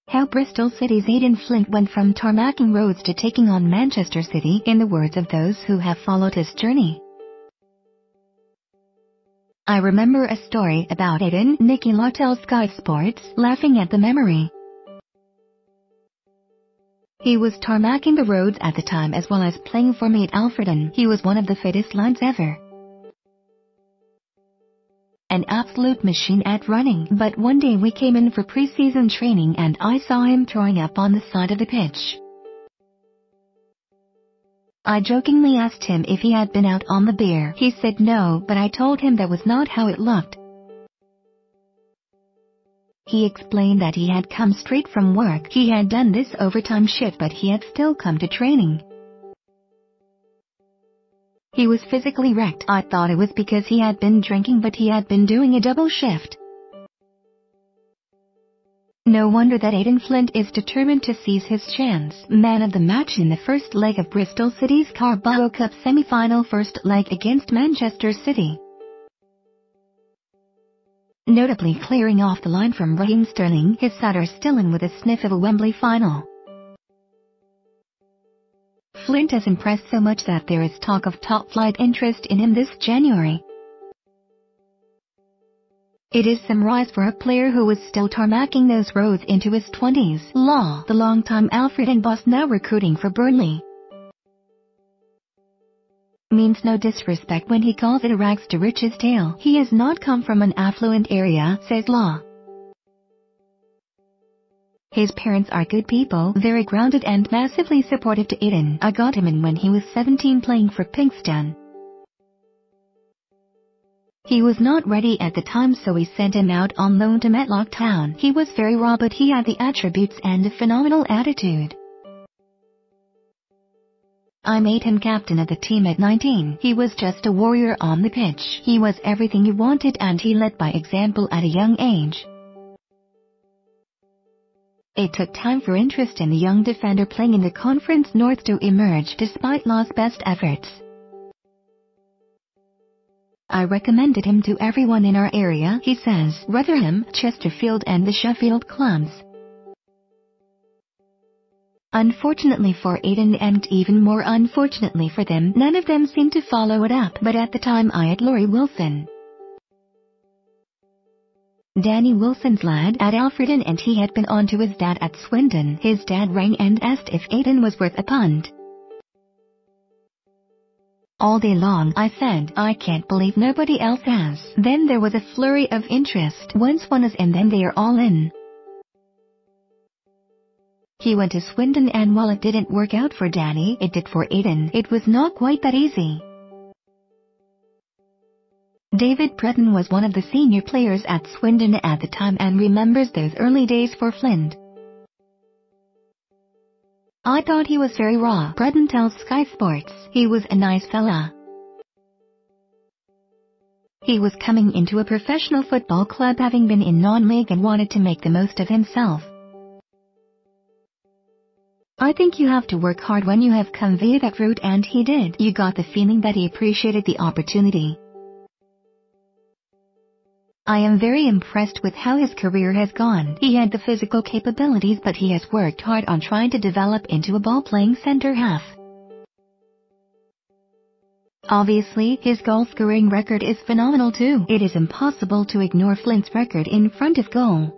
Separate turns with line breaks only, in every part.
How Bristol City's Aden Flint went from tarmacking roads to taking on Manchester City, in the words of those who have followed his journey. I remember a story about Aden, Nicky tells Sky Sports, laughing at the memory. He was tarmacking the roads at the time as well as playing for mate Alfredon. He was one of the fittest lads ever. An absolute machine at running, but one day we came in for pre-season training and I saw him throwing up on the side of the pitch. I jokingly asked him if he had been out on the beer. He said no, but I told him that was not how it looked. He explained that he had come straight from work. He had done this overtime shift but he had still come to training. He was physically wrecked. I thought it was because he had been drinking but he had been doing a double shift. No wonder that Aden Flint is determined to seize his chance. Man of the match in the first leg of Bristol City's Carabao Cup semi-final first leg against Manchester City. Notably clearing off the line from Raheem Sterling, his Sutter still in with a sniff of a Wembley final. Flint has impressed so much that there is talk of top-flight interest in him this January. It is some rise for a player who was still tarmacking those roads into his 20s. Law, the longtime Alfredon boss now recruiting for Burnley, means no disrespect when he calls it a rags to riches tale. He has not come from an affluent area, says Law. His parents are good people, very grounded and massively supportive to Aden. I got him in when he was 17 playing for Pinkston. He was not ready at the time so we sent him out on loan to Matlock Town. He was very raw but he had the attributes and a phenomenal attitude. I made him captain of the team at 19. He was just a warrior on the pitch. He was everything you wanted and he led by example at a young age. It took time for interest in the young defender playing in the Conference North to emerge despite Law's best efforts. I recommended him to everyone in our area, he says. Rotherham, Chesterfield and the Sheffield clubs. Unfortunately for Aden and even more unfortunately for them, none of them seemed to follow it up. But at the time I had Laurie Wilson, Danny Wilson's lad at Alfredon, and he had been on to his dad at Swindon. His dad rang and asked if Aden was worth a punt. All day long I said, I can't believe nobody else has. Then there was a flurry of interest. Once one is in then they are all in. He went to Swindon and while it didn't work out for Danny, it did for Aden. It was not quite that easy. David Breton was one of the senior players at Swindon at the time and remembers those early days for Flint. I thought he was very raw, Breton tells Sky Sports. He was a nice fella. He was coming into a professional football club having been in non-league and wanted to make the most of himself. I think you have to work hard when you have come via that route and he did. You got the feeling that he appreciated the opportunity. I am very impressed with how his career has gone. He had the physical capabilities but he has worked hard on trying to develop into a ball-playing centre half. Obviously, his goal-scoring record is phenomenal too. It is impossible to ignore Flint's record in front of goal.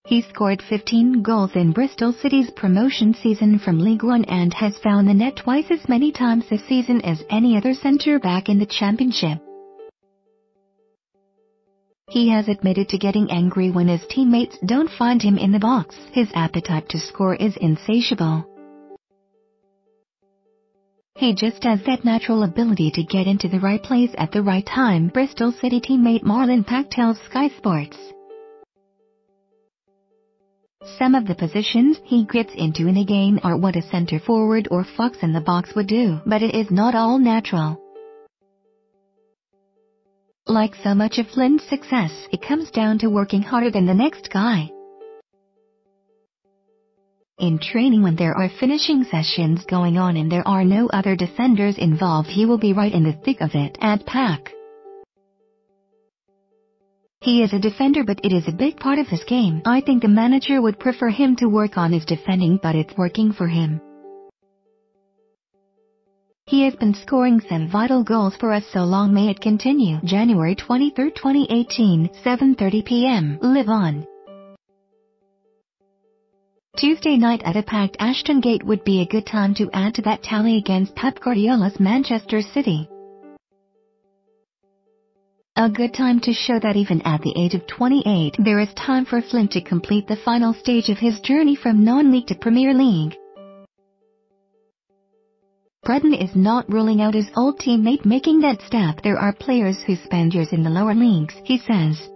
He scored 15 goals in Bristol City's promotion season from League One and has found the net twice as many times this season as any other centre-back in the Championship. He has admitted to getting angry when his teammates don't find him in the box. His appetite to score is insatiable. He just has that natural ability to get into the right place at the right time, Bristol City teammate Marlon Pack tells Sky Sports. Some of the positions he gets into in a game are what a centre forward or fox in the box would do, but it is not all natural. Like so much of Flint's success, it comes down to working harder than the next guy. In training when there are finishing sessions going on and there are no other defenders involved, he will be right in the thick of it, at Pack. He is a defender, but it is a big part of his game. I think the manager would prefer him to work on his defending, but it's working for him. He has been scoring some vital goals for us, so long may it continue. January 23, 2018, 7:30 p.m. Live on. Tuesday night at a packed Ashton Gate would be a good time to add to that tally against Pep Guardiola's Manchester City. A good time to show that even at the age of 28, there is time for Flint to complete the final stage of his journey from non-league to Premier League. Breton is not ruling out his old teammate making that step. There are players who spend years in the lower leagues, he says.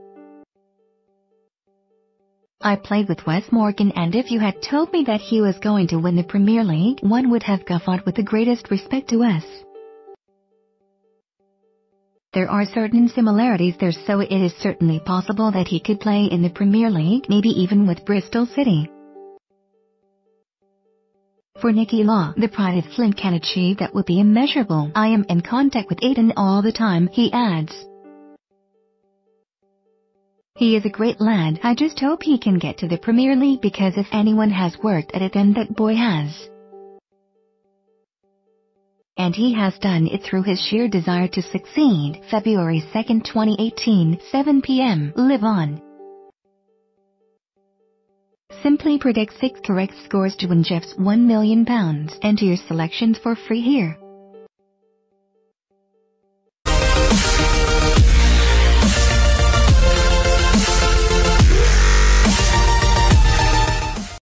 I played with Wes Morgan, and if you had told me that he was going to win the Premier League, one would have guffawed. With the greatest respect to Wes. There are certain similarities there, so it is certainly possible that he could play in the Premier League, maybe even with Bristol City. For Nicky Law, the pride of Flint can achieve that would be immeasurable. I am in contact with Aden all the time, he adds. He is a great lad. I just hope he can get to the Premier League, because if anyone has worked at it, then that boy has. And he has done it through his sheer desire to succeed. February 2, 2018, 7 p.m. Live on. Simply predict 6 correct scores to win Jeff's £1 million. Enter your selections for free here.